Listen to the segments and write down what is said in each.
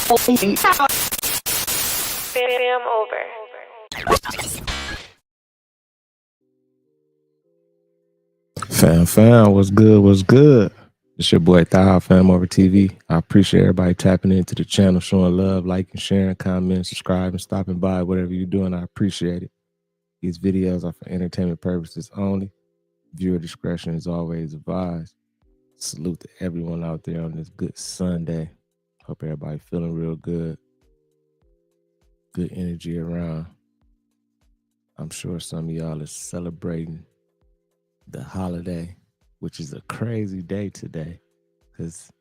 Fam over. Fam, what's good? What's good? It's your boy Thao, FamOverTV. I appreciate everybody tapping into the channel, showing love, liking, sharing, commenting, subscribing, stopping by, whatever you're doing. I appreciate it. These videos are for entertainment purposes only. Viewer discretion is always advised. Salute to everyone out there on this good Sunday. Hope everybody feeling real good. Good energy around. I'm sure some of y'all is celebrating the holiday, which is a crazy day today because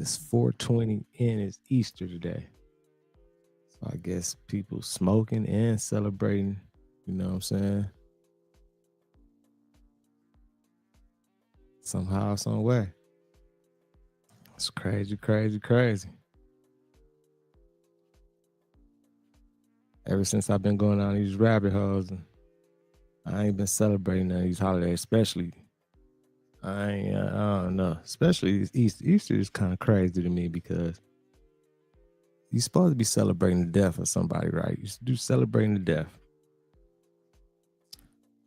it's 420 and it's Easter today. So I guess people smoking and celebrating, you know what I'm saying? Somehow, some way. It's crazy, crazy, crazy. Ever since I've been going down these rabbit holes, I ain't been celebrating none of these holidays, especially. I don't know. Especially Easter. Easter is kind of crazy to me because you're supposed to be celebrating the death of somebody, right? You do celebrating the death.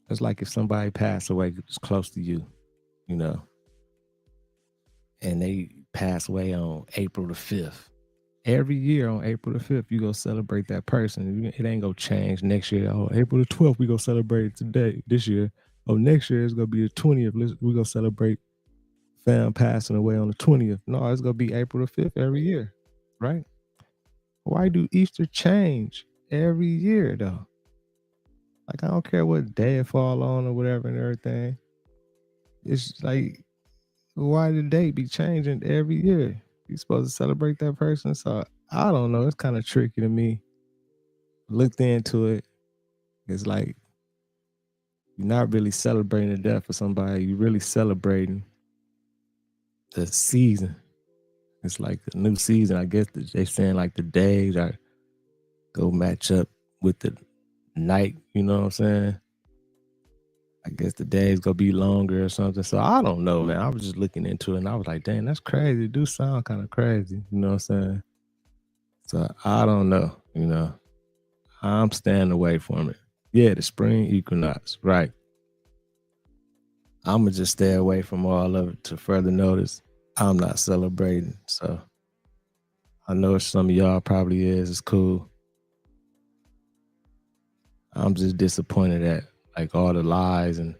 It's like if somebody passed away that's close to you, you know, and they pass away on April the 5th. Every year on April the 5th, you go celebrate that person. It ain't gonna change next year. Oh, April the 12th, we go celebrate it today, this year. Oh, next year it's gonna be the 20th. We gonna celebrate fam passing away on the 20th. No, it's gonna be April the 5th every year, right? Why do Easter change every year though? Like, I don't care what day it fall on or whatever and everything. It's like, why the date be changing every year? You're supposed to celebrate that person. So I don't know. It's kind of tricky to me. Looked into it. It's like you're not really celebrating the death of somebody. You're really celebrating the season. It's like a new season. I guess they saying like the days are go match up with the night. You know what I'm saying? I guess the days gonna be longer or something. So I don't know, man. I was just looking into it and I was like, dang, that's crazy. It do sound kind of crazy. You know what I'm saying? So I don't know, you know. I'm staying away from it. Yeah, the spring equinox, right. I'm gonna just stay away from all of it to further notice. I'm not celebrating. So I know some of y'all probably is. It's cool. I'm just disappointed at like all the lies and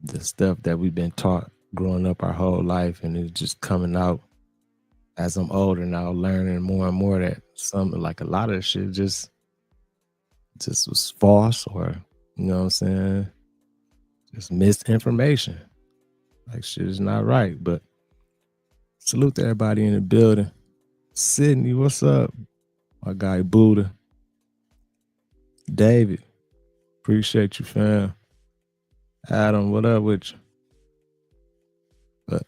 the stuff that we've been taught growing up our whole life, and it's just coming out as I'm older now, learning more and more that some, like a lot of the shit just was false, or you know what I'm saying, just misinformation. Like, shit is not right. But salute to everybody in the building. Sydney, what's up? My guy Buddha. David, appreciate you, fam. Adam, what up with you? But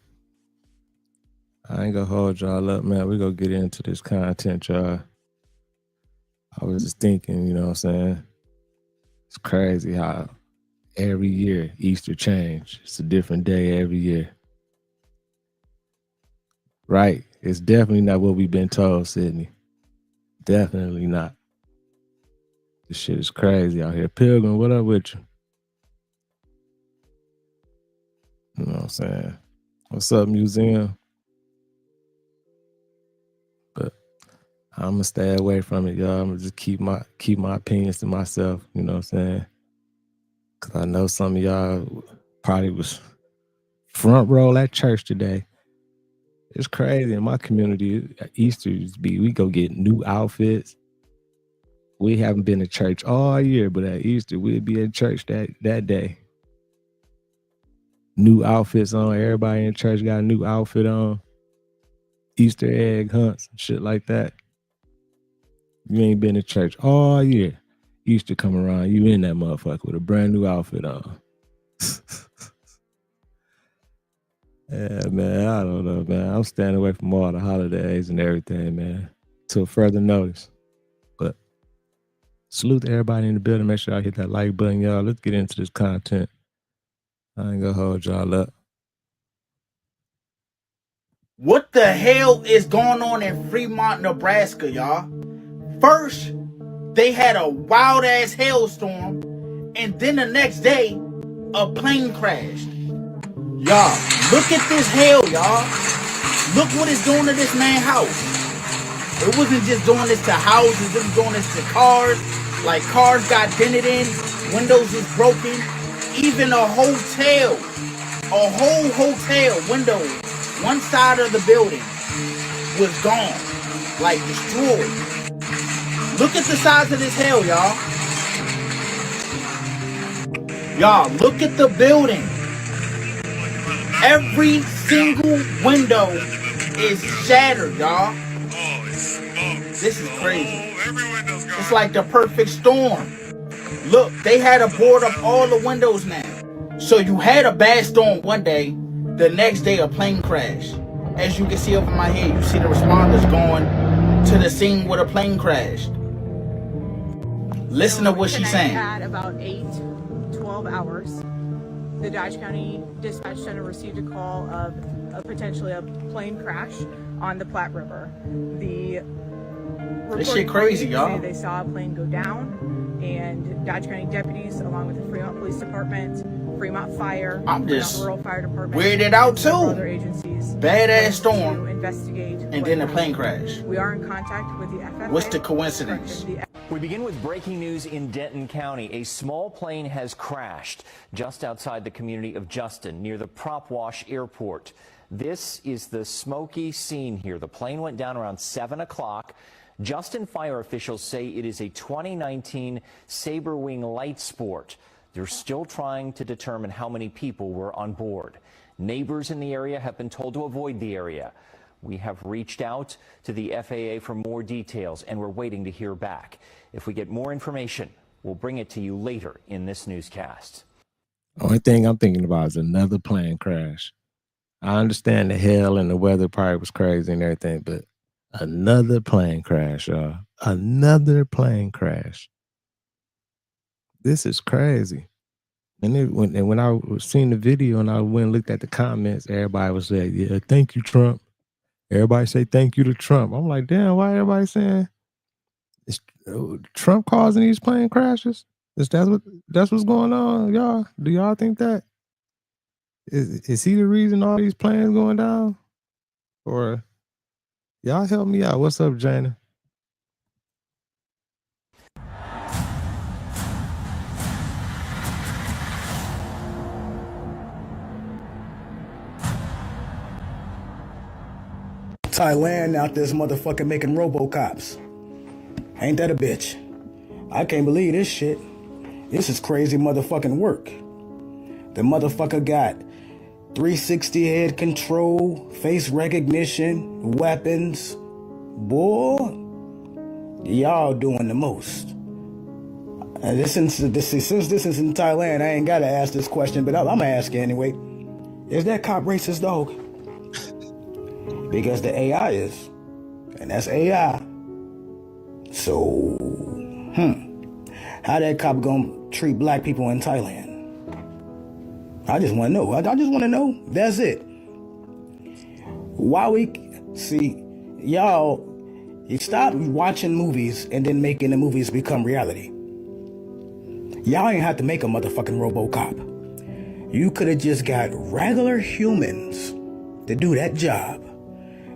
I ain't gonna hold y'all up, man. We gonna get into this content, y'all. I was just thinking, you know what I'm saying? It's crazy how every year Easter change. It's a different day every year. Right? It's definitely not what we've been told, Sydney. Definitely not. This shit is crazy out here. Pilgrim, what up with you? You know what I'm saying? What's up, museum? But I'm gonna stay away from it, y'all. I'm gonna just keep my opinions to myself, you know what I'm saying? Cause I know some of y'all probably was front row at church today. It's crazy in my community. Easter used to be, we go get new outfits. We haven't been to church all year, but at Easter we'd be in church that day. New outfits on. Everybody in church got a new outfit on. Easter egg hunts, shit like that. You ain't been to church all year. Easter come around, you in that motherfucker with a brand new outfit on. Yeah, man, I don't know, man. I'm staying away from all the holidays and everything, man, till further notice. But salute to everybody in the building. Make sure y'all hit that like button, y'all. Let's get into this content. I ain't gonna hold y'all up. What the hell is going on in Fremont, Nebraska, y'all? First, they had a wild ass hailstorm, and then the next day, a plane crashed. Y'all, look at this hail, y'all. Look what it's doing to this man's house. It wasn't just doing this to houses, it was doing this to cars. Like, cars got dented in, windows was broken. Even a whole hotel window, one side of the building was gone, like destroyed. Look at the size of this hail, y'all. Y'all, look at the building. Every single window is shattered, y'all. This is crazy. It's like the perfect storm. Look, they had to board up all the windows now. So you had a bad storm one day, the next day a plane crash. As you can see over my head, you see the responders going to the scene where the plane crashed. Listen to what she's saying. At about 12 hours, the Dodge County Dispatch Center received a call of potentially a plane crash on the Platte River. This shit crazy, y'all. They saw a plane go down, and Dodge County deputies, along with the Fremont Police Department, Fremont Fire, I'm just Rural Fire Department, weirded out too. Other agencies, badass storm, to investigate, and then a plane crash. We are in contact with the FFA. What's the coincidence? We begin with breaking news in Denton County. A small plane has crashed just outside the community of Justin near the Prop Wash Airport. This is the smoky scene here. The plane went down around 7 o'clock. Justin fire officials say it is a 2019 Sabre Wing light sport. They're still trying to determine how many people were on board. Neighbors in the area have been told to avoid the area. We have reached out to the FAA for more details, and we're waiting to hear back. If we get more information, we'll bring it to you later in this newscast. Only thing I'm thinking about is another plane crash. I understand the hail and the weather probably was crazy and everything, but another plane crash, y'all. Another plane crash. This is crazy. And when I was seeing the video and I went and looked at the comments, everybody was saying, yeah, thank you, Trump. Everybody say thank you to Trump. I'm like, damn, why everybody saying is Trump causing these plane crashes? That's what's going on, y'all? Do y'all think that? Is he the reason all these planes going down? Or y'all help me out. What's up, Jana? Taiwan out this motherfucker making RoboCops. Ain't that a bitch? I can't believe this shit. This is crazy motherfucking work. The motherfucker got 360 head control, face recognition, weapons. Boy, y'all doing the most. And since this is in Thailand, I ain't gotta ask this question, but I'm gonna ask you anyway. Is that cop racist, dog? Because the AI is. And that's AI. So, how that cop gonna treat black people in Thailand? I just want to know. I just want to know. That's it. Why we see y'all? You stop watching movies and then making the movies become reality. Y'all ain't have to make a motherfucking RoboCop. You could have just got regular humans to do that job.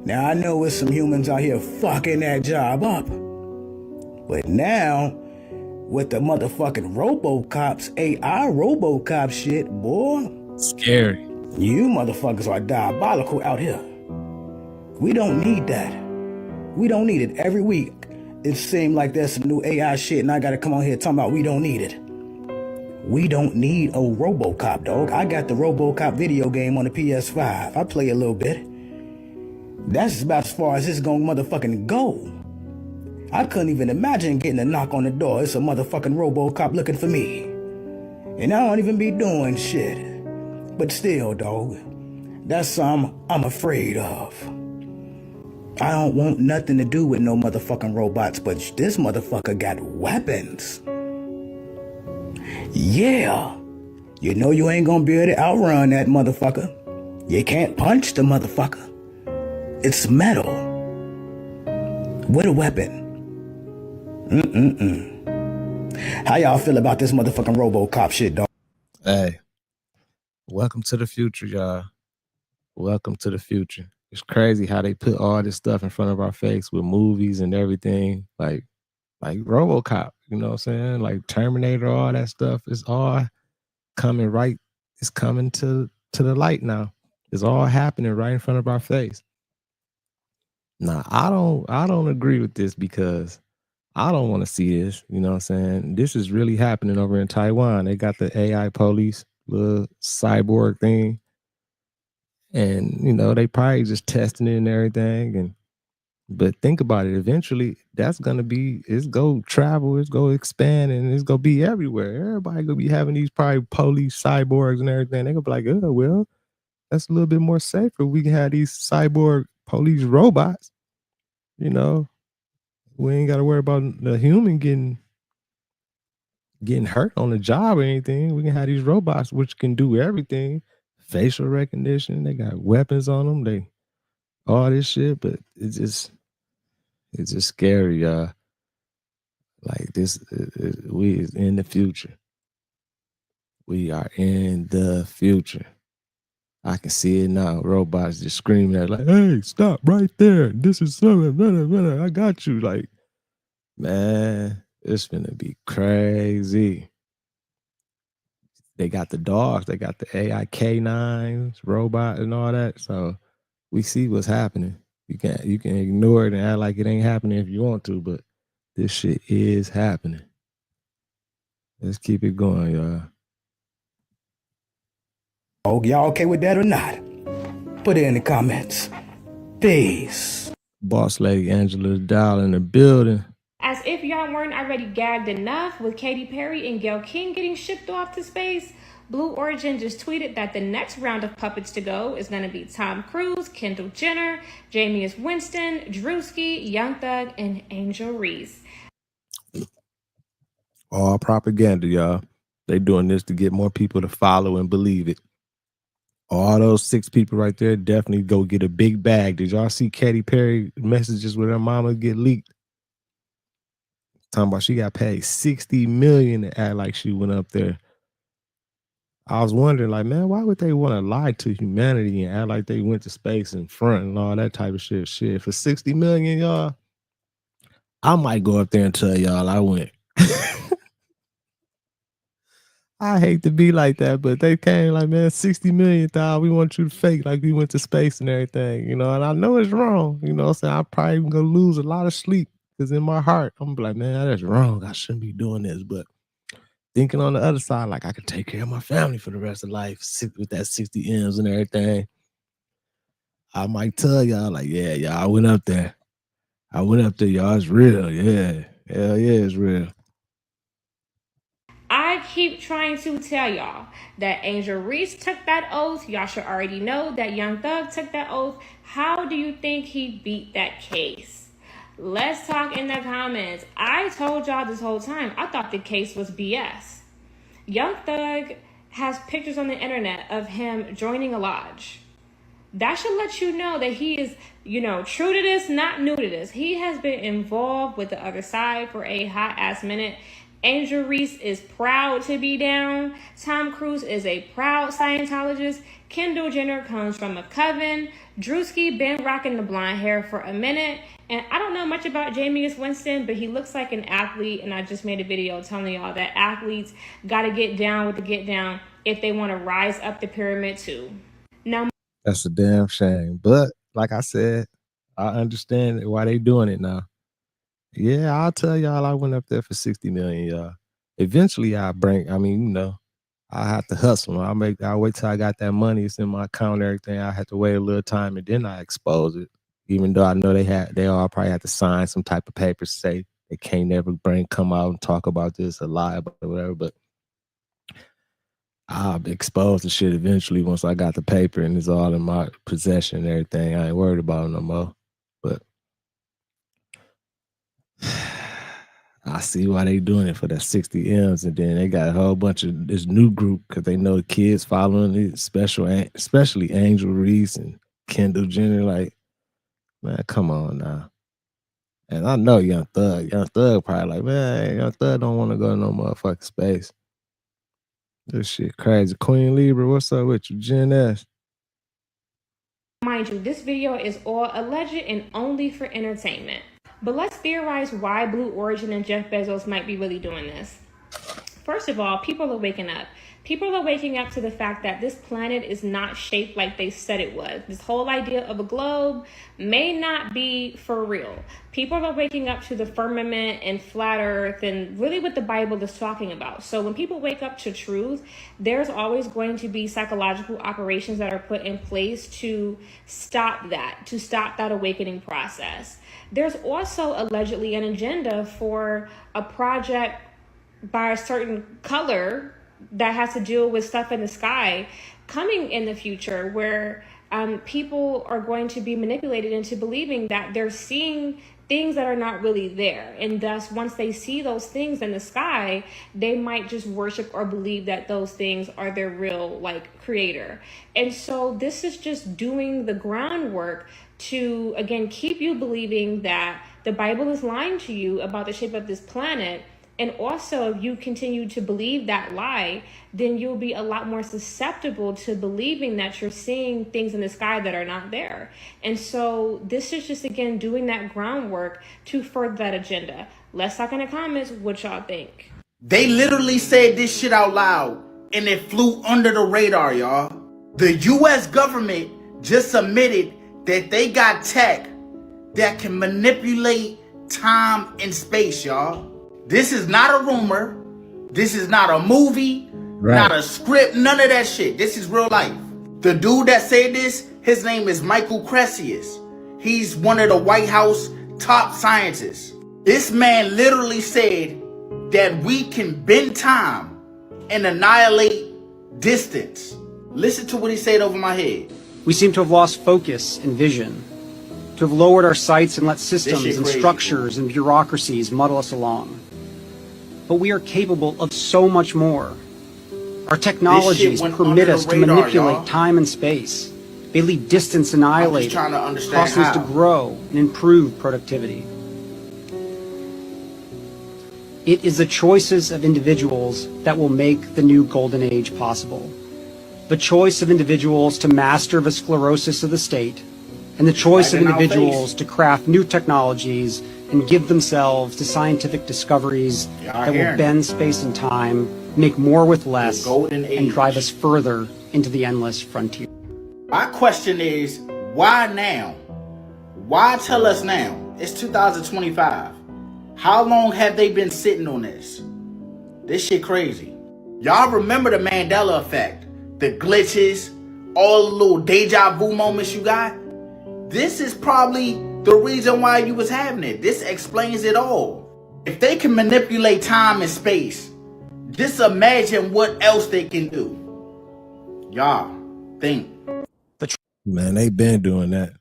Now I know there's some humans out here fucking that job up. But now, with the motherfucking RoboCops, AI RoboCop shit, boy. Scary. You motherfuckers are diabolical out here. We don't need that. We don't need it. Every week, it seems like there's some new AI shit and I gotta come on here talking about we don't need it. We don't need a RoboCop, dog. I got the RoboCop video game on the PS5. I play a little bit. That's about as far as it's gonna motherfucking go. I couldn't even imagine getting a knock on the door. It's a motherfucking RoboCop looking for me. And I don't even be doing shit. But still, dog, that's something I'm afraid of. I don't want nothing to do with no motherfucking robots, but this motherfucker got weapons. Yeah. You know you ain't gonna be able to outrun that motherfucker. You can't punch the motherfucker. It's metal with a weapon. How y'all feel about this motherfucking RoboCop shit, dog? Hey, welcome to the future, y'all. Welcome to the future. It's crazy how they put all this stuff in front of our face with movies and everything, like RoboCop. You know what I'm saying? Like Terminator, all that stuff. It's all coming right. It's coming to the light now. It's all happening right in front of our face. Now, I don't agree with this because I don't want to see this. You know what I'm saying? This is really happening over in Taiwan. They got the AI police, little cyborg thing. And, you know, they probably just testing it and everything. But think about it. Eventually, that's going to be, it's going to travel, it's going to expand, and it's going to be everywhere. Everybody going to be having these probably police cyborgs and everything. They're going to be like, oh, well, that's a little bit more safer. We can have these cyborg police robots. You know, we ain't got to worry about the human getting hurt on the job or anything. We can have these robots which can do everything. Facial recognition. They got weapons on them. They all this shit, but it's just scary, y'all. Like this, we is in the future. We are in the future. I can see it now. Robots just screaming at like, "Hey, stop right there! This is something. I got you!" Like, man, it's gonna be crazy. They got the dogs. They got the AI K9s, robot, and all that. So we see what's happening. You can ignore it and act like it ain't happening if you want to, but this shit is happening. Let's keep it going, y'all. Oh, y'all okay with that or not? Put it in the comments. Peace. Boss Lady Angela Doll in the building. As if y'all weren't already gagged enough with Katy Perry and Gayle King getting shipped off to space, Blue Origin just tweeted that the next round of puppets to go is going to be Tom Cruise, Kendall Jenner, Jameis Winston, Drewski, Young Thug, and Angel Reese. All propaganda, y'all. They doing this to get more people to follow and believe it. All those 6 people right there definitely go get a big bag. Did y'all see Katy Perry messages with her mama get leaked? Talking about she got paid $60 million to act like she went up there. I was wondering, like, man, why would they want to lie to humanity and act like they went to space in front and all that type of shit? Shit, for $60 million, y'all, I might go up there and tell y'all I went. I hate to be like that, but they came like, man, $60 million, we want you to fake like we went to space and everything, you know, and I know it's wrong, you know what I'm saying? I'm probably gonna lose a lot of sleep because in my heart, I'm like, man, that's wrong. I shouldn't be doing this. But thinking on the other side, like I could take care of my family for the rest of life with that 60 M's and everything. I might tell y'all, like, yeah, y'all, I went up there. Y'all. It's real. Yeah. Hell yeah, it's real. I keep trying to tell y'all that Angel Reese took that oath. Y'all should already know that Young Thug took that oath. How do you think he beat that case? Let's talk in the comments. I told y'all this whole time, I thought the case was BS. Young Thug has pictures on the internet of him joining a lodge. That should let you know that he is, you know, true to this, not new to this. He has been involved with the other side for a hot ass minute. Angel Reese is proud to be down. Tom Cruise is a proud Scientologist. Kendall Jenner comes from a coven. Drewski been rocking the blonde hair for a minute. And I don't know much about Jameis Winston, but he looks like an athlete. And I just made a video telling y'all that athletes got to get down with the get down if they want to rise up the pyramid too. Now, that's a damn shame. But like I said, I understand why they doing it now. Yeah, I'll tell y'all I went up there for 60 million, y'all. Eventually I have to hustle. I'll wait till I got that money. It's in my account and everything. I have to wait a little time and then I expose it. Even though I know they all probably have to sign some type of paper to say they can't never come out and talk about this or lie about it or whatever. But I'll expose the shit eventually once I got the paper and it's all in my possession and everything. I ain't worried about it no more. But I see why they doing it for that 60 M's, and then they got a whole bunch of this new group because they know the kids following it, especially Angel Reese and Kendall Jenner. Like, Man, come on now. And I know Young Thug probably like, man, Young Thug don't want to go to no motherfucking space. This shit crazy. Queen Libra, what's up with you? Jen S. Mind you, this video is all alleged and only for entertainment. But let's theorize why Blue Origin and Jeff Bezos might be really doing this. First of all, people are waking up. People are waking up to the fact that this planet is not shaped like they said it was. This whole idea of a globe may not be for real. People are waking up to the firmament and flat earth and really what the Bible is talking about. So when people wake up to truth, there's always going to be psychological operations that are put in place to stop that awakening process. There's also allegedly an agenda for a project by a certain color that has to deal with stuff in the sky coming in the future, where people are going to be manipulated into believing that they're seeing things that are not really there. And thus, once they see those things in the sky, they might just worship or believe that those things are their real, like, creator. And so this is just doing the groundwork to, again, keep you believing that the Bible is lying to you about the shape of this planet. And also, if you continue to believe that lie, then you'll be a lot more susceptible to believing that you're seeing things in the sky that are not there. And so this is just, again, doing that groundwork to further that agenda. Let's talk in the comments what y'all think. They literally said this shit out loud, and it flew under the radar, y'all. The U.S. government just admitted that they got tech that can manipulate time and space, y'all. This is not a rumor. This is not a movie, not a script, none of that shit. This is real life. The dude that said this, his name is Michael Cresius. He's one of the White House top scientists. This man literally said that we can bend time and annihilate distance. Listen to what he said over my head. We seem to have lost focus and vision, to have lowered our sights and let systems and structures and bureaucracies muddle us along. But we are capable of so much more. Our technologies permit us to manipulate time and space. They leave distance annihilated, cause us to grow and improve productivity. It is the choices of individuals that will make the new golden age possible. The choice of individuals to master the sclerosis of the state, and the choice of individuals to craft new technologies and give themselves to scientific discoveries that will bend space and time, make more with less, and drive us further into the endless frontier. My question is, why now? Why tell us now? It's 2025. How long have they been sitting on this? This shit crazy. Y'all remember the Mandela effect, the glitches, all the little deja vu moments you got? This is probably the reason why you was having it. This explains it all. If they can manipulate time and space, just imagine what else they can do. Y'all think. Man, they been doing that.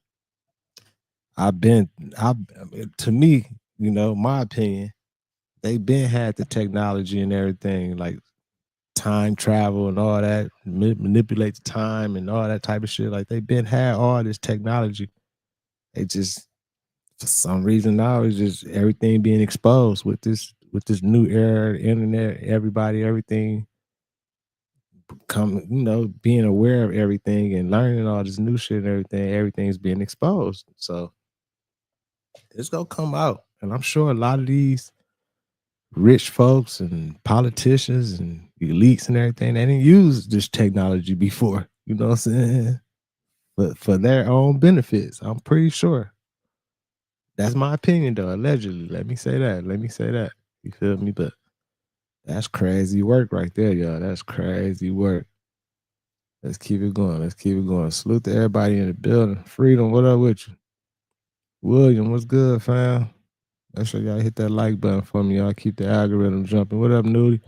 To me, you know, my opinion, they been had the technology and everything, like time travel and all that, manipulate the time and all that type of shit. Like they been had all this technology. It just, for some reason now, it's just everything being exposed with this new era, the internet, everything being aware of everything and learning all this new shit and everything's being exposed. So it's gonna come out. And I'm sure a lot of these rich folks and politicians and elites and everything, they didn't use this technology before, you know what I'm saying? But for their own benefits, I'm pretty sure. That's my opinion, though, allegedly. Let me say that. You feel me? But that's crazy work right there, y'all. That's crazy work. Let's keep it going. Salute to everybody in the building. Freedom, what up with you? William, what's good, fam? Make sure y'all hit that like button for me. Y'all keep the algorithm jumping. What up, Nudie?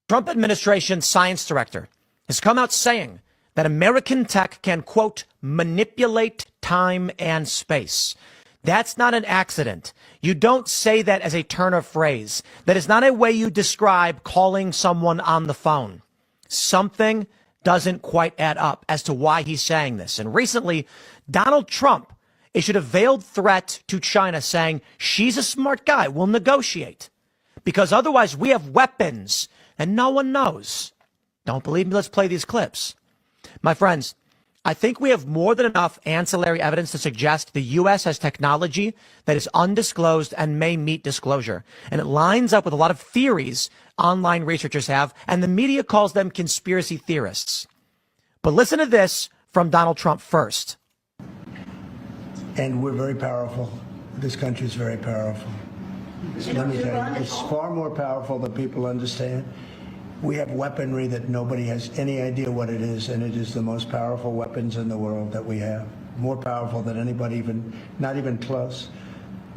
Trump administration science director has come out saying that American tech can, quote, manipulate time and space. That's not an accident. You don't say that as a turn of phrase. That is not a way you describe calling someone on the phone. Something doesn't quite add up as to why he's saying this. And recently, Donald Trump issued a veiled threat to China saying, she's a smart guy, we'll negotiate. Because otherwise we have weapons and no one knows. Don't believe me? Let's play these clips. My friends, I think we have more than enough ancillary evidence to suggest the U.S. has technology that is undisclosed and may meet disclosure. And it lines up with a lot of theories online researchers have, and the media calls them conspiracy theorists. But listen to this from Donald Trump first. And we're very powerful. This country is very powerful. So let me tell you, it's far more powerful than people understand. We have weaponry that nobody has any idea what it is, and it is the most powerful weapons in the world that we have. More powerful than anybody, even not even close.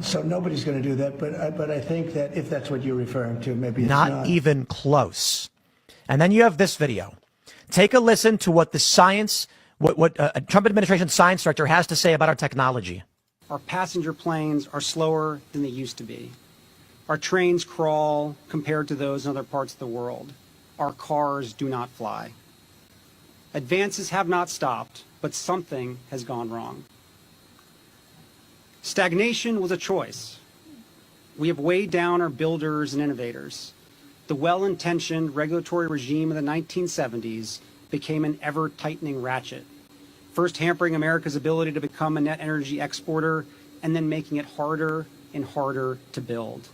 So nobody's going to do that, but I think that if that's what you're referring to, maybe it's not even close. And then you have this video. Take a listen to what the Trump administration science director has to say about our technology. Our passenger planes are slower than they used to be. Our trains crawl compared to those in other parts of the world. Our cars do not fly. Advances have not stopped, but something has gone wrong. Stagnation was a choice. We have weighed down our builders and innovators. The well-intentioned regulatory regime of the 1970s became an ever-tightening ratchet, first hampering America's ability to become a net energy exporter and then making it harder and harder to build.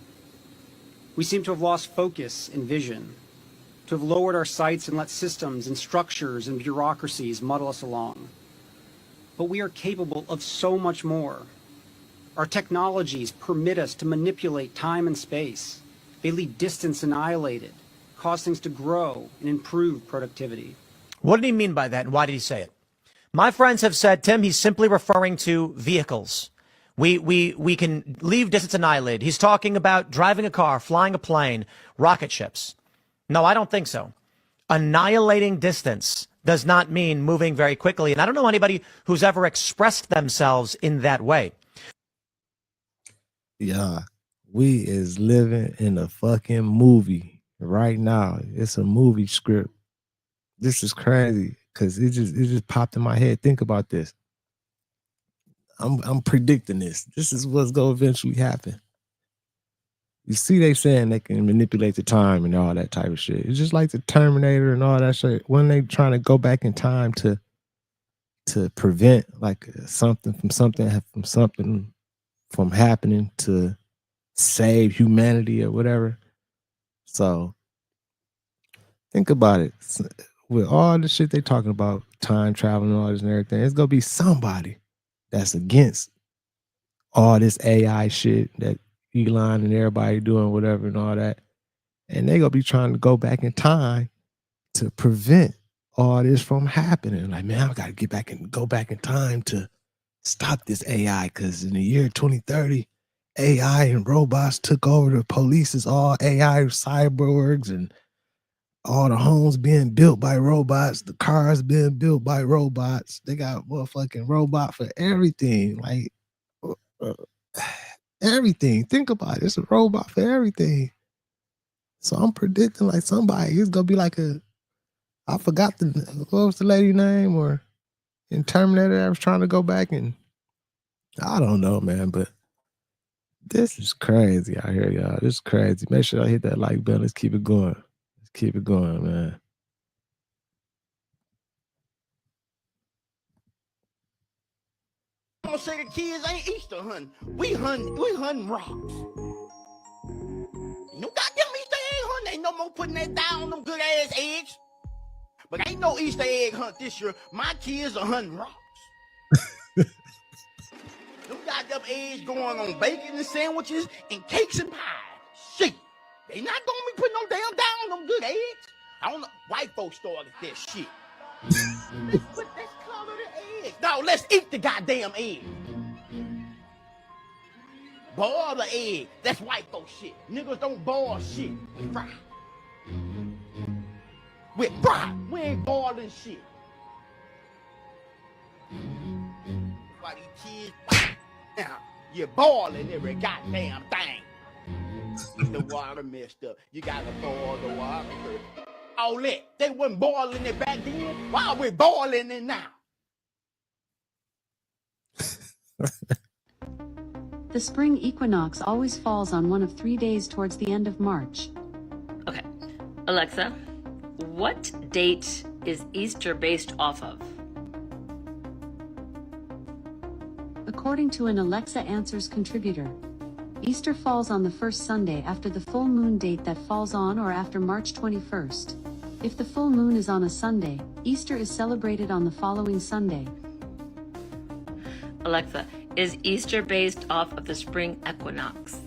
We seem to have lost focus and vision, to have lowered our sights and let systems and structures and bureaucracies muddle us along. But we are capable of so much more. Our technologies permit us to manipulate time and space. They leave distance annihilated, cause things to grow and improve productivity. What did he mean by that, and why did he say it? My friends have said, Tim, he's simply referring to vehicles. We can leave distance annihilated. He's talking about driving a car, flying a plane, rocket ships. No, I don't think so. Annihilating distance does not mean moving very quickly. And I don't know anybody who's ever expressed themselves in that way. Yeah, we is living in a fucking movie right now. It's a movie script. This is crazy because it just popped in my head. Think about this. I'm predicting this. This is what's gonna eventually happen. You see, they saying they can manipulate the time and all that type of shit. It's just like the Terminator and all that shit. When they trying to go back in time to prevent like something from happening, to save humanity or whatever. So think about it. With all the shit they talking about, time travel and all this and everything, it's gonna be somebody that's against all this AI shit that Elon and everybody doing, whatever and all that. And they gonna be trying to go back in time to prevent all this from happening. Like, man, I gotta go back in time to stop this AI, because in the year 2030, AI and robots took over. The police is all AI cyborgs, and all the homes being built by robots, the cars being built by robots. They got motherfucking robot for everything. Like everything. Think about it. It's a robot for everything. So I'm predicting like somebody is gonna be like I forgot what was the lady name, or in Terminator I was trying to go back, and I don't know, man, but this is crazy out here, y'all. This is crazy. Make sure y'all hit that like button. Let's keep it going. Let's keep it going, man. I'm gonna say the kids ain't Easter hunting. We hunting rocks. No goddamn Easter egg hunt. Ain't no more putting that down on them good ass eggs. But ain't no Easter egg hunt this year. My kids are hunting rocks. Them goddamn eggs going on bacon and sandwiches and cakes and pies. Shit. They not gonna be putting no damn down on them good eggs. I don't know. White folks started that shit. But let's color the egg. No, let's eat the goddamn egg. Boil the egg. That's white folks shit. Niggas don't boil shit. We fry. We fry. We ain't boiling shit. Why these kids? Now, you're boiling every goddamn thing. The water messed up. You gotta boil the water first. all that. They wasn't boiling it back then. Why are we boiling it now? The spring equinox always falls on one of 3 days towards the end of March. Okay. Alexa, what date is Easter based off of? According to an Alexa Answers contributor, Easter falls on the first Sunday after the full moon date that falls on or after March 21st. If the full moon is on a Sunday, Easter is celebrated on the following Sunday. Alexa, is Easter based off of the spring equinox?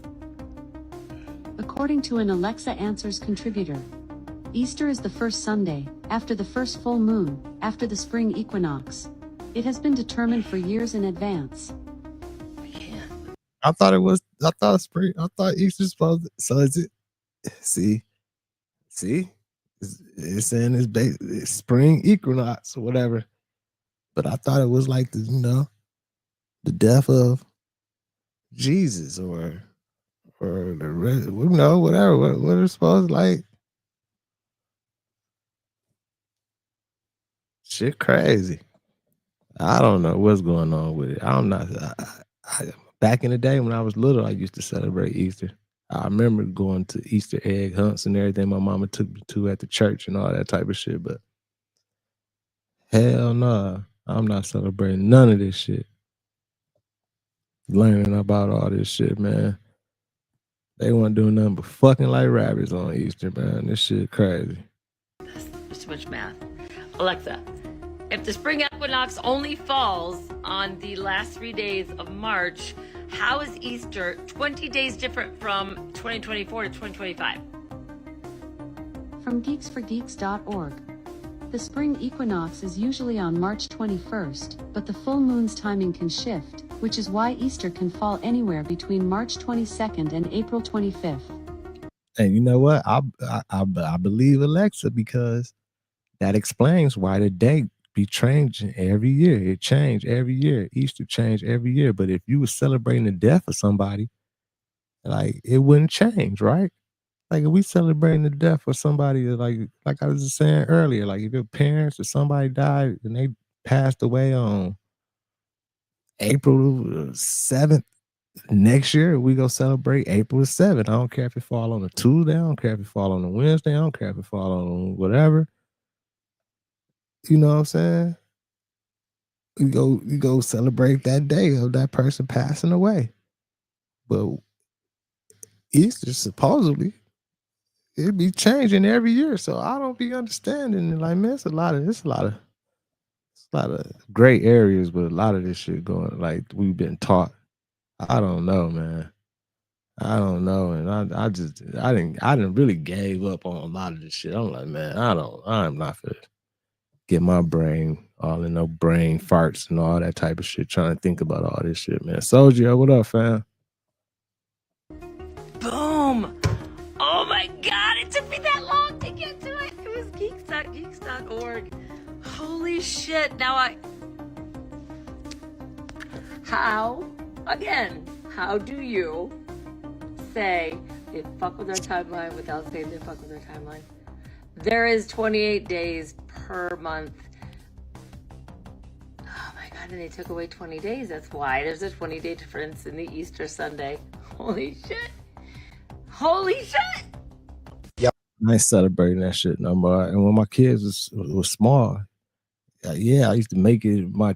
According to an Alexa Answers contributor, Easter is the first Sunday, after the first full moon, after the spring equinox. It has been determined for years in advance. I thought spring. I thought Easter's supposed to, so is it? See, it's saying it's spring equinox or whatever. But I thought it was like the death of Jesus or whatever. What it's supposed to like. Shit crazy. I don't know what's going on with it. I'm not. Back in the day when I was little, I used to celebrate Easter. I remember going to Easter egg hunts and everything my mama took me to at the church and all that type of shit. But hell no, I'm not celebrating none of this shit. Learning about all this shit, man. They weren't doing nothing but fucking like rabbits on Easter, man. This shit crazy. There's too much math. Alexa, if the spring equinox only falls on the last 3 days of March, how is Easter 20 days different from 2024 to 2025? From geeksforgeeks.org. The spring equinox is usually on March 21st, but the full moon's timing can shift, which is why Easter can fall anywhere between March 22nd and April 25th. And you know what? I believe Alexa because that explains why the date be changing every year. It changed every year. Easter changed every year. But if you were celebrating the death of somebody, like it wouldn't change, right? Like if we celebrating the death of somebody, like I was just saying earlier, like if your parents or somebody died and they passed away on April 7th, next year we go celebrate April 7th. I don't care if it fall on a Tuesday. I don't care if it fall on a Wednesday. I don't care if it fall on whatever. You know what I'm saying? You go celebrate that day of that person passing away. But Easter supposedly it be changing every year, so I don't be understanding it. Like, man, it's a lot of gray areas with a lot of this shit going. Like we've been taught. I don't know, man. I don't know, and I didn't really gave up on a lot of this shit. I'm like, man, I'm not for it. Get my brain all in no brain farts and all that type of shit, trying to think about all this shit, man. Soldier, what up, fam? Boom! Oh my god, it took me that long to get to it. It was geeks.org. Holy shit, how do you say they fuck with our timeline without saying they fuck with our timeline? There is 28 days per month. Oh my god, and they took away 20 days. That's why there's a 20-day difference in the Easter Sunday. Holy shit. Holy shit. Yep. I ain't celebrating that shit no more. And when my kids was small, yeah, I used to make it my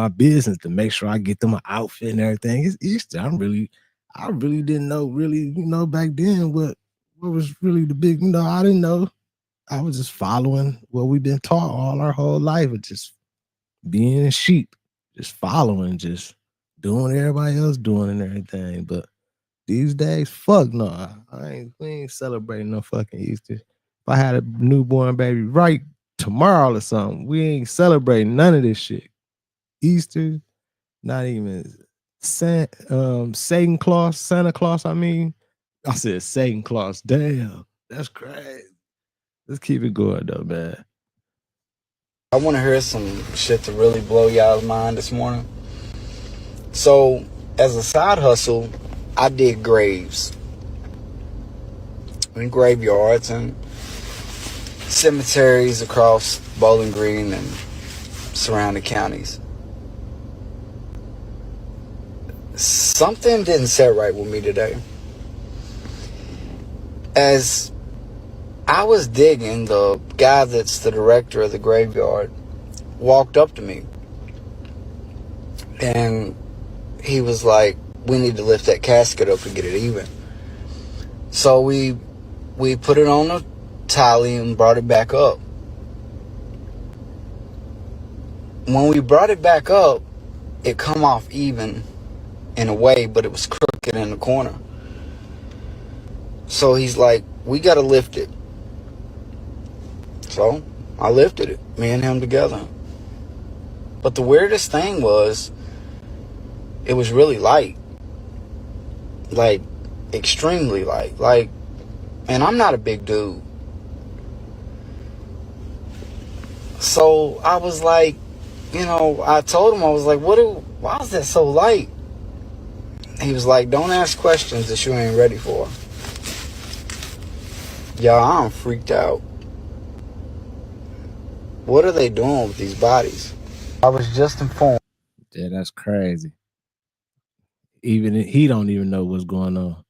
business to make sure I get them an outfit and everything. It's Easter. I really didn't know back then what was really the big, I didn't know. I was just following what we've been taught all our whole life of just being a sheep, just following, just doing what everybody else doing and everything. But these days, fuck no. We ain't celebrating no fucking Easter. If I had a newborn baby right tomorrow or something, we ain't celebrating none of this shit. Easter, not even Satan Claus, Santa Claus, I mean. I said Satan Claus. Damn, that's crazy. Let's keep it going though, man. I want to hear some shit to really blow y'all's mind this morning. So, as a side hustle, I did graves in graveyards, and cemeteries across Bowling Green and surrounding counties. Something didn't set right with me today. As I was digging, the guy that's the director of the graveyard walked up to me. And he was like, we need to lift that casket up to get it even. So we put it on a tally and brought it back up. When we brought it back up, it come off even in a way, but it was crooked in the corner. So he's like, we got to lift it. So I lifted it, me and him together. But the weirdest thing was, it was really light. Like, extremely light. Like, and I'm not a big dude. So I was like, you know, I told him, I was like, why is that so light? He was like, don't ask questions that you ain't ready for. Y'all, I'm freaked out. What are they doing with these bodies? I was just informed. Yeah, that's crazy. Even he don't even know what's going on.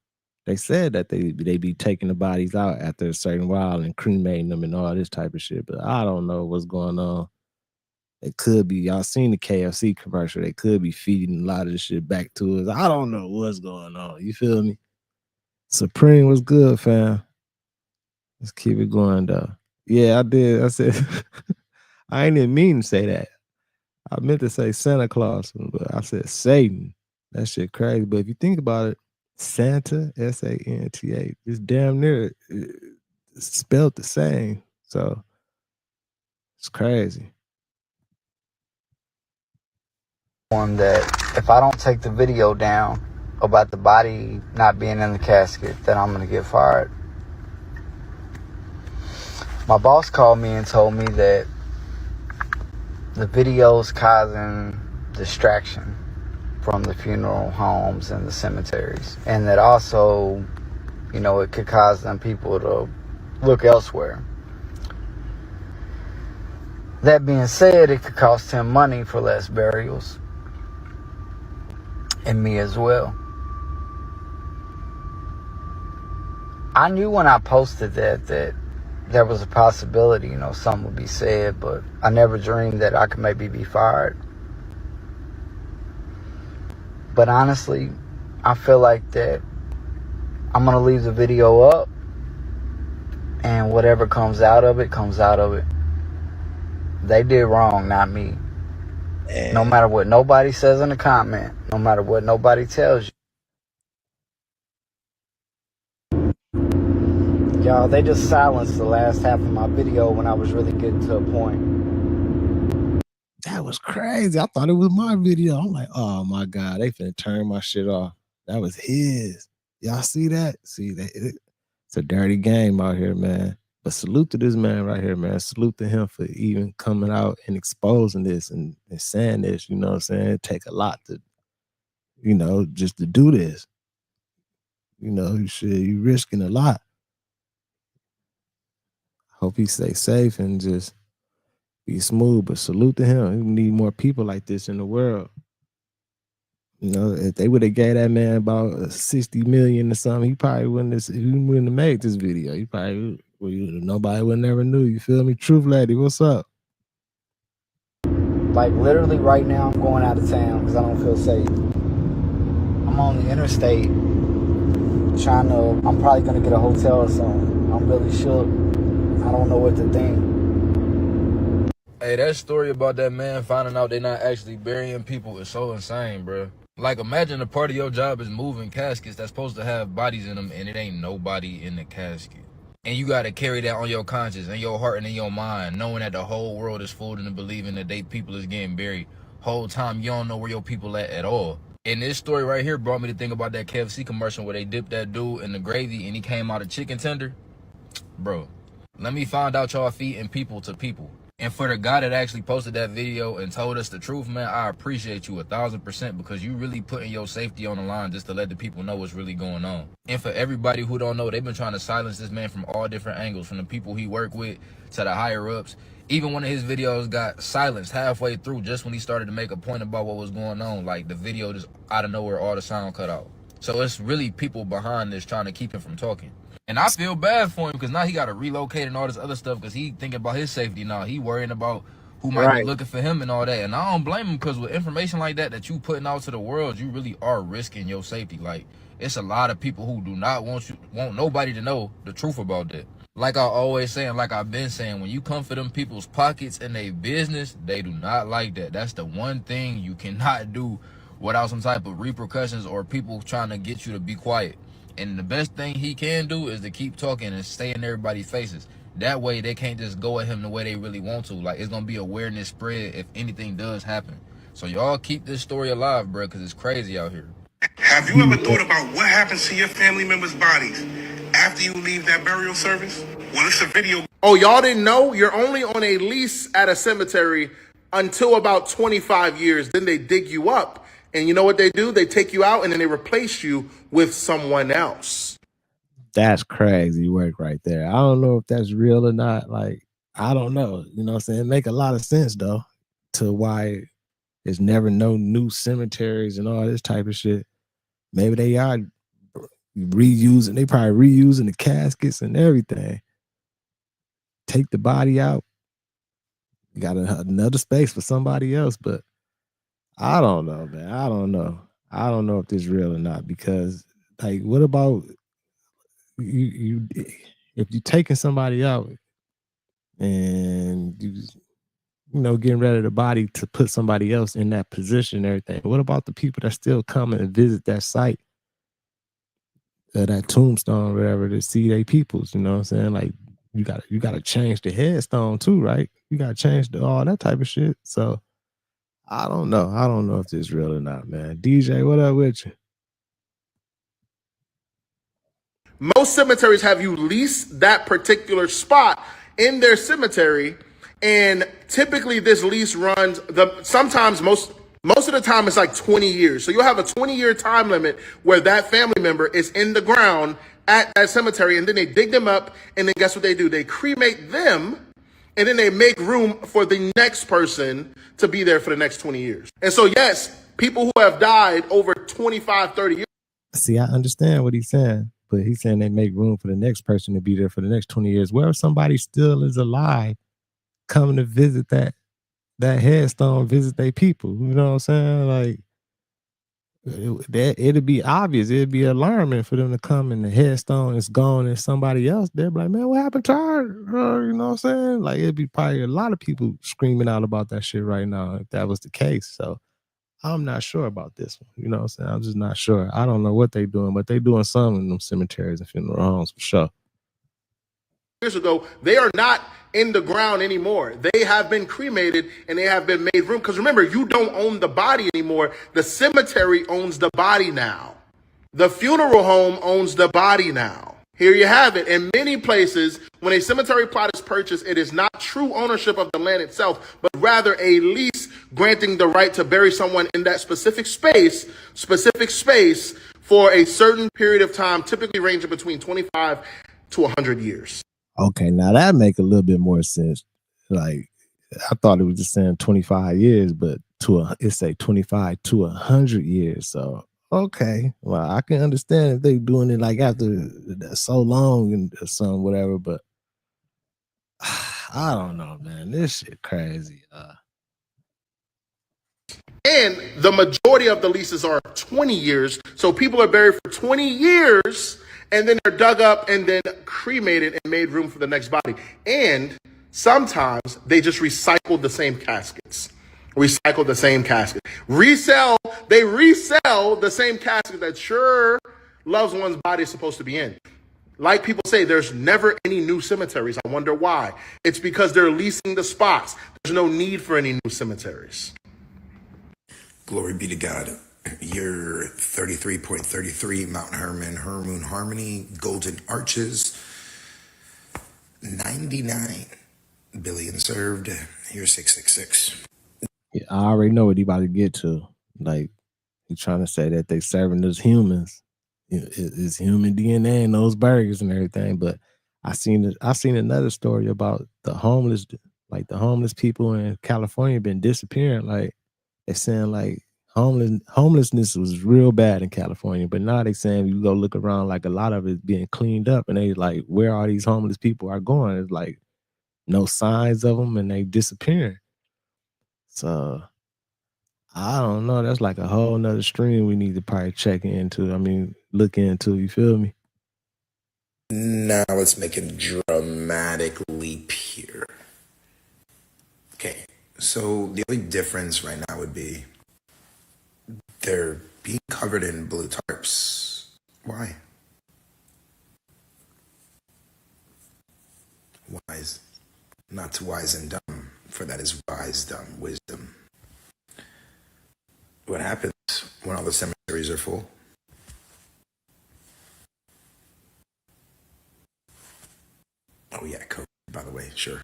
They said that they be taking the bodies out after a certain while and cremating them and all this type of shit, but I don't know what's going on. It could be, y'all seen the KFC commercial, they could be feeding a lot of this shit back to us. I don't know what's going on. You feel me? Supreme was good, fam. Let's keep it going, though. Yeah, I did. I said, I ain't even mean to say that. I meant to say Santa Claus, but I said Satan. That shit crazy. But if you think about it, Santa, S-A-N-T-A, it's damn near spelled the same. So it's crazy. One that if I don't take the video down about the body not being in the casket, then I'm gonna get fired. My boss called me and told me that the video's causing distraction from the funeral homes and the cemeteries, and that also, you know, it could cause them people to look elsewhere. That being said, it could cost him money for less burials, and me as well. I knew when I posted that there was a possibility, you know, something would be said, but I never dreamed that I could maybe be fired. But honestly, I feel like that I'm going to leave the video up, and whatever comes out of it, comes out of it. They did wrong, not me. No matter what nobody says in the comment, no matter what nobody tells you. Y'all, they just silenced the last half of my video when I was really getting to a point. That was crazy. I thought it was my video. I'm like, oh my God, they finna turn my shit off. That was his. Y'all see that? See that? It's a dirty game out here, man. But salute to this man right here, man. Salute to him for even coming out and exposing this and saying this. You know what I'm saying? It take a lot to, you know, just to do this. You know, you risking a lot. Hope he stay safe and just be smooth. But salute to him. We need more people like this in the world. You know, if they would have gave that man about 60 million or something, he probably wouldn't have made this video. He probably nobody would never knew. You feel me? Truth Lady, what's up? Like literally right now, I'm going out of town because I don't feel safe. I'm on the interstate I'm probably gonna get a hotel or something. I'm really shook. I don't know what to think. Hey, that story about that man finding out they're not actually burying people is so insane, bro. Like, imagine a part of your job is moving caskets that's supposed to have bodies in them, and it ain't nobody in the casket. And you got to carry that on your conscience and your heart and in your mind, knowing that the whole world is fooled into believing that they people is getting buried. Whole time, you don't know where your people at all. And this story right here brought me to think about that KFC commercial where they dipped that dude in the gravy and he came out a chicken tender. Bro, let me find out y'all feeding people to people. And for the guy that actually posted that video and told us the truth, man, I appreciate you 1,000% because you really putting your safety on the line just to let the people know what's really going on. And for everybody who don't know, they've been trying to silence this man from all different angles, from the people he worked with to the higher ups. Even one of his videos got silenced halfway through just when he started to make a point about what was going on. Like the video just out of nowhere, all the sound cut out. So it's really people behind this trying to keep him from talking. And I feel bad for him because now he got to relocate and all this other stuff because he thinking about his safety now. He worrying about who might be looking for him and all that. And I don't blame him because with information like that you putting out to the world, you really are risking your safety. Like, it's a lot of people who do not want nobody to know the truth about that. Like I always say, and like I've been saying, when you come for them people's pockets and their business, they do not like that. That's the one thing you cannot do without some type of repercussions or people trying to get you to be quiet. And the best thing he can do is to keep talking and stay in everybody's faces. That way they can't just go at him the way they really want to. Like, it's going to be awareness spread if anything does happen. So y'all keep this story alive, bro, because it's crazy out here. Have you ever thought about what happens to your family members' bodies after you leave that burial service? Well, it's a video. Oh, y'all didn't know? You're only on a lease at a cemetery until about 25 years. Then they dig you up. And you know what they do? They take you out and then they replace you with someone else. That's crazy work right there. I don't know if that's real or not. Like, I don't know. You know what I'm saying? It make a lot of sense, though, to why there's never no new cemeteries and all this type of shit. Maybe they are reusing. They probably reusing the caskets and everything. Take the body out. You got another space for somebody else, but I don't know, man. I don't know. I don't know if this is real or not because, like, what about you if you taking somebody out and you know getting rid of the body to put somebody else in that position and everything? What about the people that still come and visit that site, that tombstone, or whatever, to see their peoples? You know what I'm saying? Like, you gotta change the headstone too, right? You gotta change all that type of shit. So I don't know. I don't know if this is real or not, man. DJ, what up with you? Most cemeteries have you lease that particular spot in their cemetery, and typically this lease runs sometimes most of the time it's like 20 years. So you'll have a 20-year time limit where that family member is in the ground at that cemetery, and then they dig them up, and then guess what they do? They cremate them, and then they make room for the next person to be there for the next 20 years. And so, yes, people who have died over 25, 30 years. See, I understand what he's saying, but he's saying they make room for the next person to be there for the next 20 years. Where if somebody still is alive, coming to visit that headstone, visit their people, you know what I'm saying? Like, it'd be obvious, it'd be alarming for them to come and the headstone is gone and somebody else there. Like, man, what happened to her? You know what I'm saying? Like, it'd be probably a lot of people screaming out about that shit right now if that was the case. So I'm not sure about this one. You know what I'm saying? I'm just not sure. I don't know what they're doing, but they're doing some in them cemeteries and funeral homes for sure. Years ago, they are not in the ground anymore. They have been cremated and they have been made room. Because remember, you don't own the body anymore. The cemetery owns the body now. The funeral home owns the body now. Here you have it. In many places, when a cemetery plot is purchased, it is not true ownership of the land itself, but rather a lease granting the right to bury someone in that specific space for a certain period of time, typically ranging between 25 to 100 years. Okay, now that make a little bit more sense. Like, I thought it was just saying 25 years, but it's say 25 to 100 years. So, okay, well, I can understand if they doing it like after so long and some whatever, but I don't know, man. This shit crazy. And the majority of the leases are 20 years. So people are buried for 20 years and then they're dug up and then cremated and made room for the next body. And sometimes they just recycle the same caskets. They resell the same casket that your loved one's body is supposed to be in. Like people say, there's never any new cemeteries. I wonder why. It's because they're leasing the spots. There's no need for any new cemeteries. Glory be to God. Year 33.33, Mount Hermon, Hermoon Harmony, Golden Arches, 99. billion served. Here's 666. Yeah, I already know what he about to get to. Like, he's trying to say that they serving us humans. It's human DNA in those burgers and everything. But I seen another story about the homeless, like the homeless people in California been disappearing. Like, they're saying like homelessness was real bad in California, but now they saying you go look around, like a lot of it being cleaned up, and they like, where are these homeless people are going? It's like no signs of them, and they disappearing. So I don't know. That's like a whole nother stream we need to probably check into. I mean, look into. You feel me? Now let's make a dramatic leap here. Okay, so the only difference right now would be they're being covered in blue tarps. Why? Wise, not wise and dumb, for that is wise, dumb, wisdom. What happens when all the cemeteries are full? Oh yeah, COVID, by the way, sure.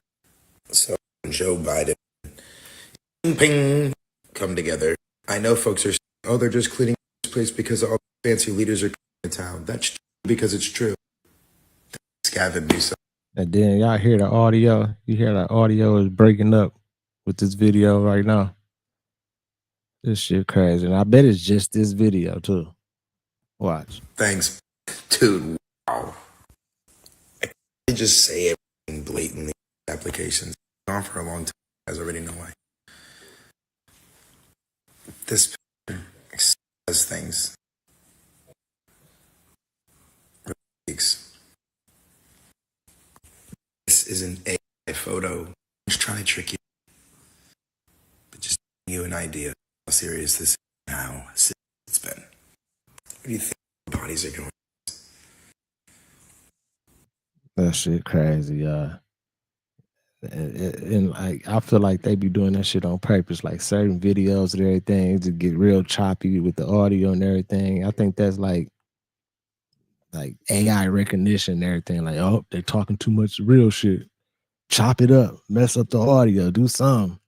So Joe Biden, ping, come together. I know folks are saying, oh, they're just cleaning this place because all the fancy leaders are coming to town. That's true because it's true. Gavin Newsom. And then y'all hear the audio. You hear the audio is breaking up with this video right now. This shit crazy. And I bet it's just this video too. Watch. Thanks, dude. Wow. I can't just say everything blatantly. Applications gone for a long time. You guys already know why. This picture says things. This isn't a photo. I'm just trying to trick you, but just giving you an idea how serious this is and how serious it's been. What do you think bodies are going? That shit crazy, y'all. And like, I feel like they be doing that shit on purpose. Like certain videos and everything to get real choppy with the audio and everything. I think that's like AI recognition and everything. Like, oh, they're talking too much real shit. Chop it up, mess up the audio, do something.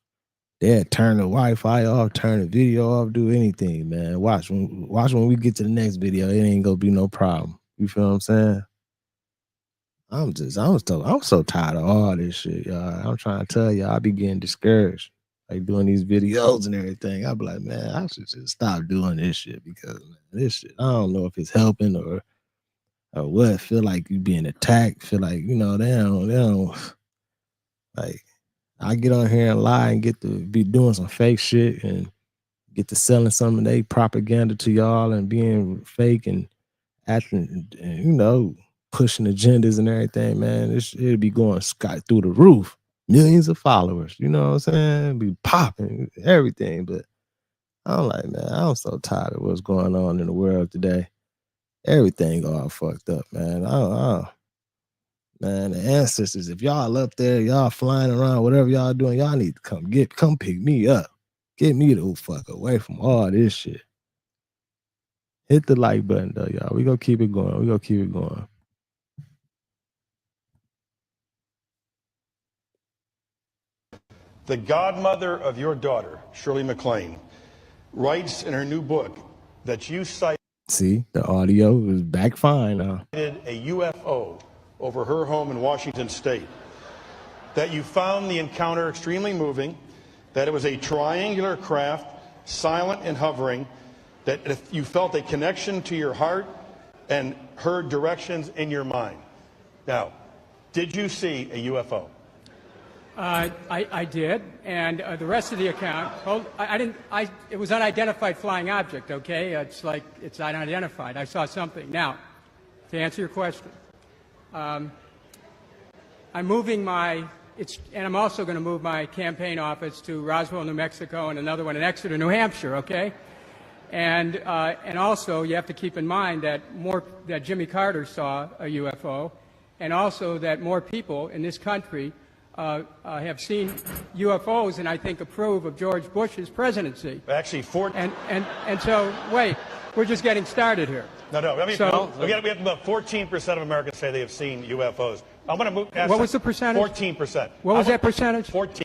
Yeah, turn the Wi-Fi off, turn the video off, do anything, man. Watch when we get to the next video, it ain't gonna be no problem. You feel what I'm saying? I'm so tired of all this shit, y'all. I'm trying to tell y'all, I be getting discouraged, like doing these videos and everything. I be like, man, I should just stop doing this shit because man, this shit, I don't know if it's helping or what. Feel like you being attacked. Feel like, you know, they don't like. I get on here and lie and get to be doing some fake shit and get to selling some of their propaganda to y'all and being fake and acting, and, you know, pushing agendas and everything, man. It'll be going sky through the roof. Millions of followers, you know what I'm saying? Be popping everything. But I'm like, man, I'm so tired of what's going on in the world today. Everything all fucked up, man. Man, the ancestors, if y'all up there, y'all flying around, whatever y'all doing, y'all need to come pick me up. Get me the fuck away from all this shit. Hit the like button though, y'all. We gonna keep it going. The godmother of your daughter, Shirley MacLaine, writes in her new book that you cited See, the audio is back fine now. a UFO over her home in Washington State, that you found the encounter extremely moving, that it was a triangular craft, silent and hovering, that if you felt a connection to your heart and heard directions in your mind. Now, did you see a UFO? I did, and the rest of the account, it was unidentified flying object, okay? It's like, it's unidentified. I saw something. Now, to answer your question, I'm moving and I'm also going to move my campaign office to Roswell, New Mexico, and another one in Exeter, New Hampshire, okay? And also, you have to keep in mind that Jimmy Carter saw a UFO, and also that more people in this country have seen UFOs and I think approve of George Bush's presidency. Actually, and so, wait, we're just getting started here. No. I mean, So- we have about 14% of Americans say they have seen UFOs. I'm going to move. What was the percentage? 14%. What was that percentage? 14.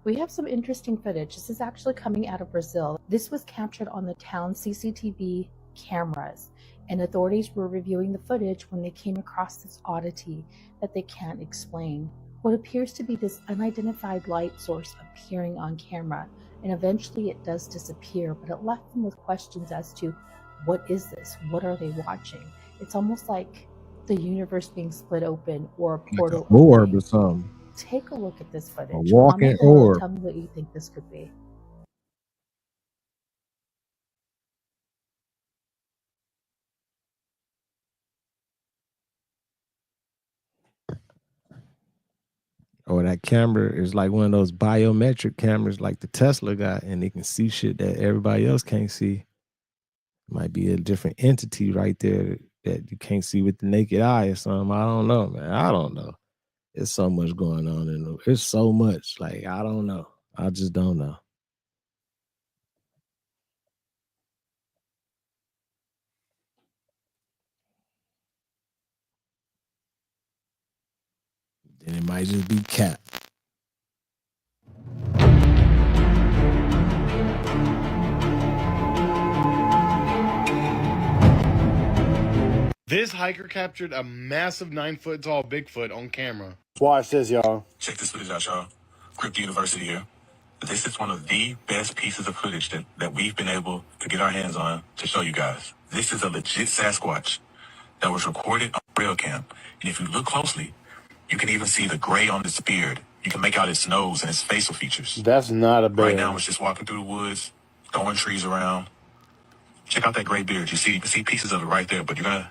We have some interesting footage. This is actually coming out of Brazil. This was captured on the town CCTV cameras, and authorities were reviewing the footage when they came across this oddity that they can't explain. What appears to be this unidentified light source appearing on camera, and eventually it does disappear, but it left them with questions as to what is this? What are they watching? It's almost like the universe being split open or a portal. Like an orb or something. Take a look at this footage. A walking Comment below and orb. tell me what you think this could be. Or that camera is like one of those biometric cameras like the Tesla got, and they can see shit that everybody else can't see. Might be a different entity right there that you can't see with the naked eye or something. I don't know, man. I don't know. There's so much going on in the, it's so much. Like, I don't know. I just don't know. Then it might just be cap. This hiker captured a massive 9-foot tall Bigfoot on camera. Watch this, y'all. Check this footage out, y'all. Crypto University here. This is one of the best pieces of footage that we've been able to get our hands on to show you guys. This is a legit Sasquatch that was recorded on rail cam. And if you look closely, you can even see the gray on his beard. You can make out his nose and his facial features. That's not a bear. Right now, it's just walking through the woods, throwing trees around. Check out that gray beard. You can see pieces of it right there, but you're gonna.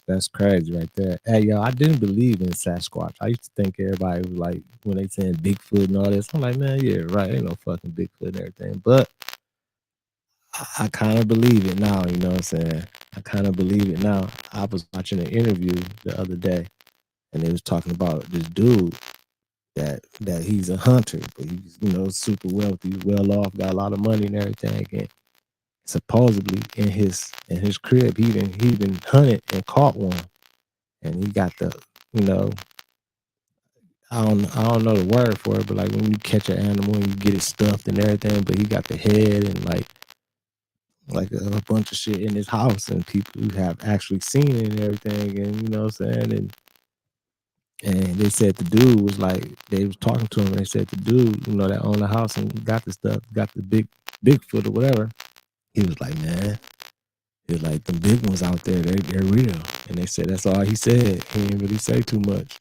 That's crazy right there. Hey, yo, I didn't believe in Sasquatch. I used to think everybody was like, when they saying Bigfoot and all this, I'm like, man, yeah, right. Ain't no fucking Bigfoot and everything. But I kind of believe it now, you know what I'm saying? I kind of believe it now. I was watching an interview the other day, and they was talking about this dude that he's a hunter, but he's, you know, super wealthy, well off, got a lot of money and everything. And supposedly in his crib, he even hunted and caught one, and he got the, you know, I don't know the word for it, but like when you catch an animal and you get it stuffed and everything, but he got the head and like a bunch of shit in his house, and people who have actually seen it and everything, and you know what I'm saying, and they said the dude was like, they was talking to him, and they said the dude, you know, that owned the house and got the stuff, got the Bigfoot or whatever. He was like, man, he was like, them big ones out there, they're real. And they said that's all he said. He didn't really say too much.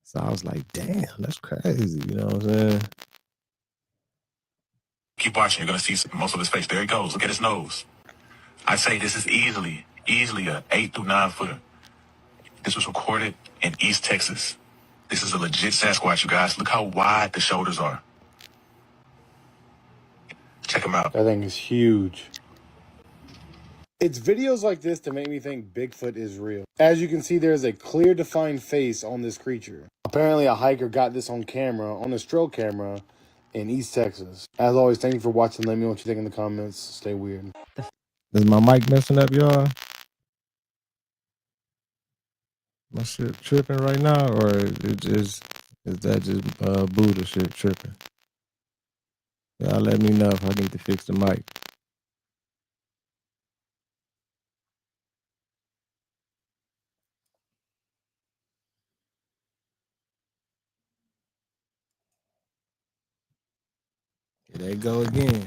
So I was like, damn, that's crazy. You know what I'm saying? Keep watching. You're gonna see most of his face. There he goes. Look at his nose. I say this is easily a 8 through 9 footer. This was recorded in East Texas. This is a legit Sasquatch, you guys. Look how wide the shoulders are. Check him out. That thing is huge. It's videos like this that make me think Bigfoot is real. As you can see, there's a clear defined face on this creature. Apparently a hiker got this on camera, on a strobe camera in East Texas. As always, thank you for watching. Let me know what you think in the comments. Stay weird. Is my mic messing up, y'all? My shit tripping right now, or is that just Buddha shit tripping? Y'all let me know if I need to fix the mic. Here they go again.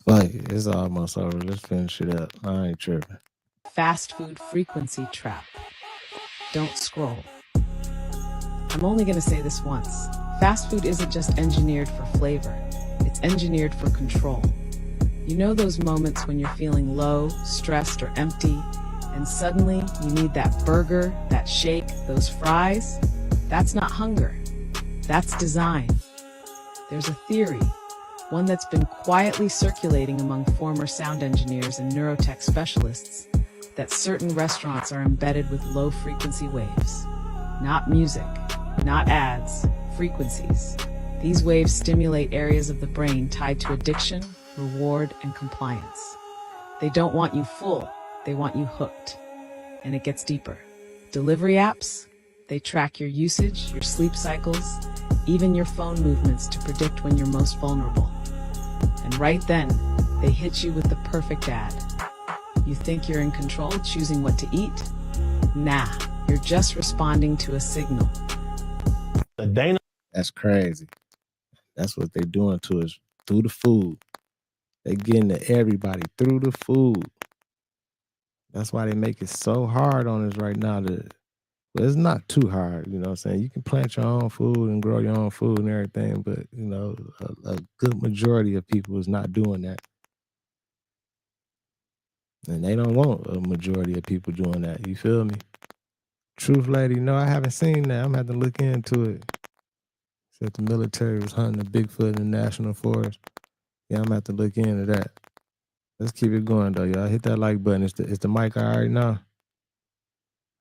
Like, it's almost over. Let's finish it up. I ain't tripping. Fast food frequency trap. Don't scroll. I'm only going to say this once. Fast food isn't just engineered for flavor. It's engineered for control. You know those moments when you're feeling low, stressed, or empty, and suddenly you need that burger, that shake, those fries? That's not hunger. That's design. There's a theory, one that's been quietly circulating among former sound engineers and neurotech specialists, that certain restaurants are embedded with low-frequency waves. Not music, not ads, frequencies. These waves stimulate areas of the brain tied to addiction, reward, and compliance. They don't want you full, they want you hooked. And it gets deeper. Delivery apps, they track your usage, your sleep cycles, even your phone movements to predict when you're most vulnerable. And right then, they hit you with the perfect ad. You think you're in control, choosing what to eat? Nah, you're just responding to a signal. That's crazy. That's what they're doing to us through the food. They getting to everybody through the food. That's why they make it so hard on us right now. Well, it's not too hard, you know what I'm saying? You can plant your own food and grow your own food and everything, but, you know, a good majority of people is not doing that. And they don't want a majority of people doing that. You feel me? Truth lady, no, I haven't seen that. I'm going to have to look into it. Said the military was hunting a Bigfoot in the National Forest. Yeah, I'm going to have to look into that. Let's keep it going, though, y'all. Hit that like button. Is the mic all right now?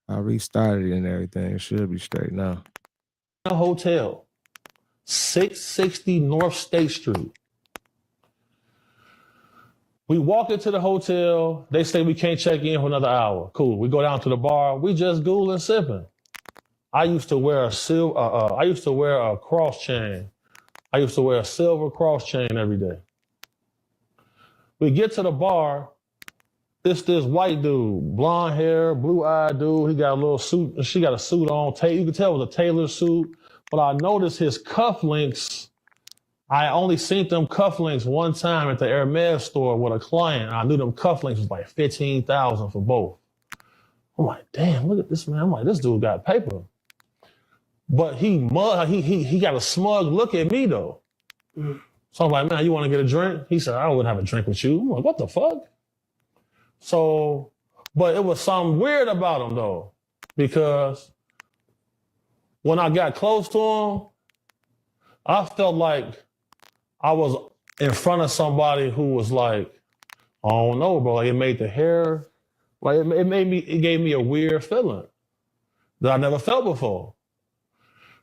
I restarted it and everything. It should be straight now. A hotel, 660 North State Street. We walk into the hotel. They say we can't check in for another hour. Cool. We go down to the bar. We just gooling sipping. I used to wear a cross chain. I used to wear a silver cross chain every day. We get to the bar. It's this white dude, blonde hair, blue-eyed dude. He got a little suit, and she got a suit on. You can tell it was a tailored suit. But I noticed his cufflinks. I only seen them cufflinks one time at the Hermes store with a client. I knew them cufflinks was like $15,000 for both. I'm like, damn, look at this man. I'm like, this dude got paper. But he got a smug look at me though. So I'm like, man, you want to get a drink? He said, I wouldn't have a drink with you. I'm like, what the fuck? So, but it was something weird about him though, because when I got close to him, I felt like I was in front of somebody who was like, I don't know, bro. Like it made the hair, like it gave me a weird feeling that I never felt before.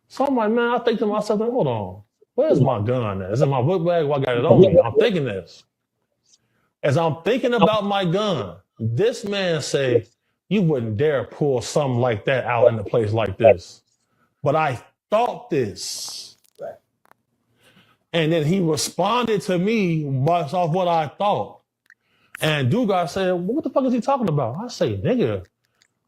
So I'm like, man, I think to myself, hold on, where's my gun at? Is it my book bag? Well, I got it on me. I'm thinking this. As I'm thinking about my gun, this man say, you wouldn't dare pull something like that out in a place like this. But I thought this. And then he responded to me based off what I thought. And Dugas said, what the fuck is he talking about? I say, nigga,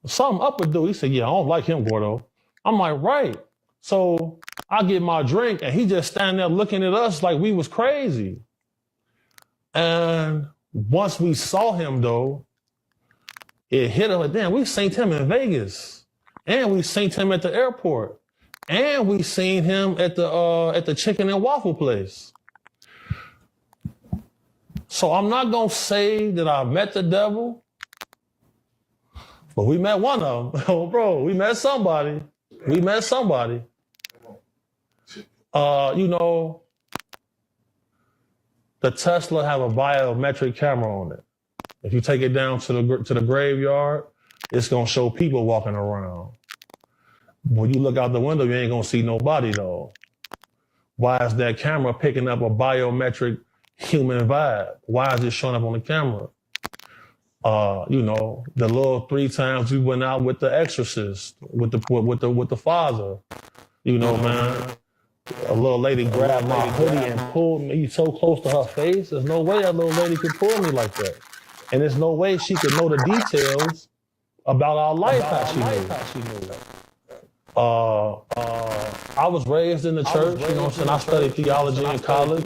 something up with dude. He said, yeah, I don't like him, Gordo. I'm like, right. So I get my drink and he just standing there looking at us like we was crazy. And once we saw him though, it hit him like, damn, we seen him in Vegas. And we seen him at the airport. And we seen him at the chicken and waffle place. So I'm not gonna say that I met the devil, but we met one of them. Oh, bro, we met somebody. We met somebody. You know, the Tesla have a biometric camera on it. If you take it down to the graveyard, it's gonna show people walking around. When you look out the window, you ain't gonna see nobody though. Why is that camera picking up a biometric human vibe? Why is it showing up on the camera? You know, the little 3 times we went out with the exorcist, with the father. You know, man, a little lady grabbed my hoodie and pulled me so close to her face. There's no way that little lady could pull me like that. And there's no way she could know the details about our life how she knew. I was raised in the church, you know what I'm saying? I studied theology in college.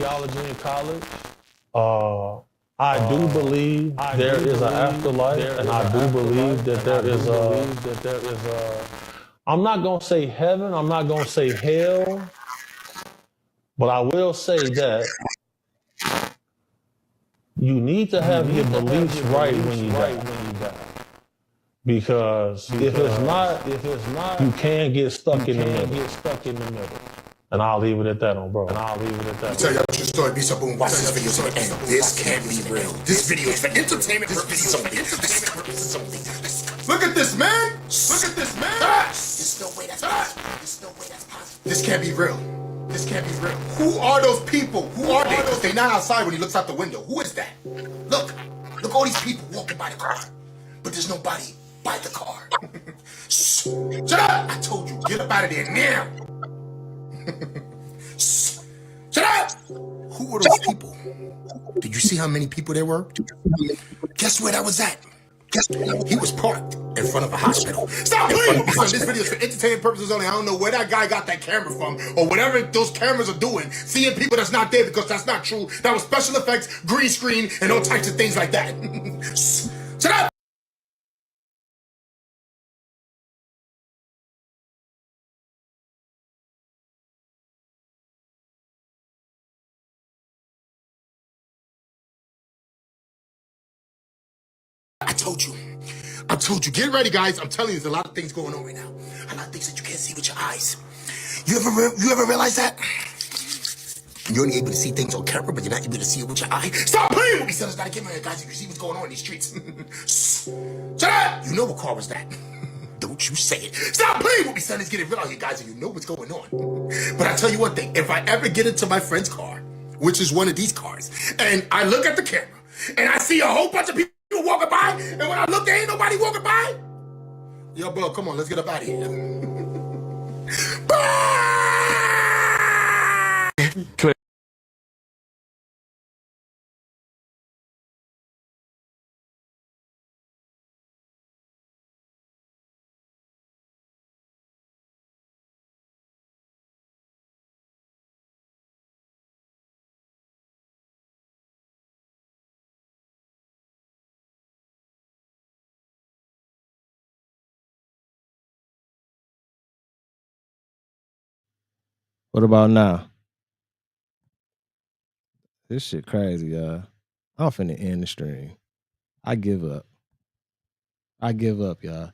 I do believe there is an afterlife, and I do believe that there is a, I'm not going to say heaven, I'm not going to say hell, but I will say that you need to have your beliefs right when you die. Because if it's not, you can get stuck in the middle. And I'll leave it at that on, bro. Tell y'all a true story. Be so boom. Watch this video to the end. This can't be real. This video is for entertainment purposes only. Look at this, man. Look at this, man. There's no way that's possible. There's no way that's possible. This can't be real. This can't be real. Who are those people? Who are they? They're not outside when he looks out the window. Who is that? Look all these people walking by the car. But there's nobody by the car. Shut up! I told you, get up out of there now. Shut up! Who were those people? Did you see how many people there were? Guess where that was at? He was parked in front of a hospital. Stop playing! This video is for entertainment purposes only. I don't know where that guy got that camera from or whatever those cameras are doing. Seeing people that's not there because that's not true. That was special effects, green screen, and all types of things like that. Shut up! I told you, get ready, guys. I'm telling you, there's a lot of things going on right now. A lot of things that you can't see with your eyes. You ever realize that? You're only able to see things on camera, but you're not able to see it with your eye. Stop playing with me, son. It's not a camera, guys. You can see what's going on in these streets. Shut up! You know what car was that? Don't you say it. Stop playing with me, son. It's getting real out here, guys, and you know what's going on. But I tell you one thing. If I ever get into my friend's car, which is one of these cars, and I look at the camera, and I see a whole bunch of people walking by, and when I look, there ain't nobody walking by. Yo, bro, come on, let's get up out of here. Bye! What about now? This shit crazy, y'all. I'm finna end the stream. I give up. Y'all.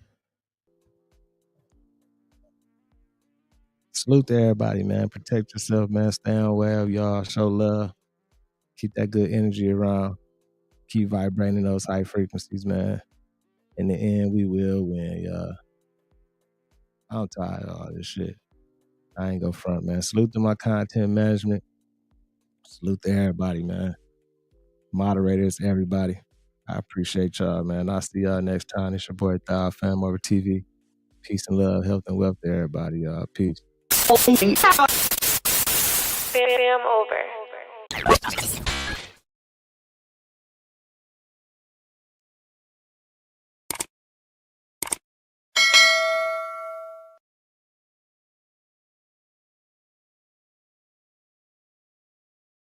Salute to everybody, man. Protect yourself, man. Stay on well, y'all. Show love. Keep that good energy around. Keep vibrating those high frequencies, man. In the end, we will win, y'all. I'm tired of all this shit. I ain't go front, man. Salute to my content management. Salute to everybody, man. Moderators, everybody. I appreciate y'all, man. I'll see y'all next time. It's your boy Thou, FamOverTV. Peace and love, health and wealth to everybody, y'all. Peace. Fam over.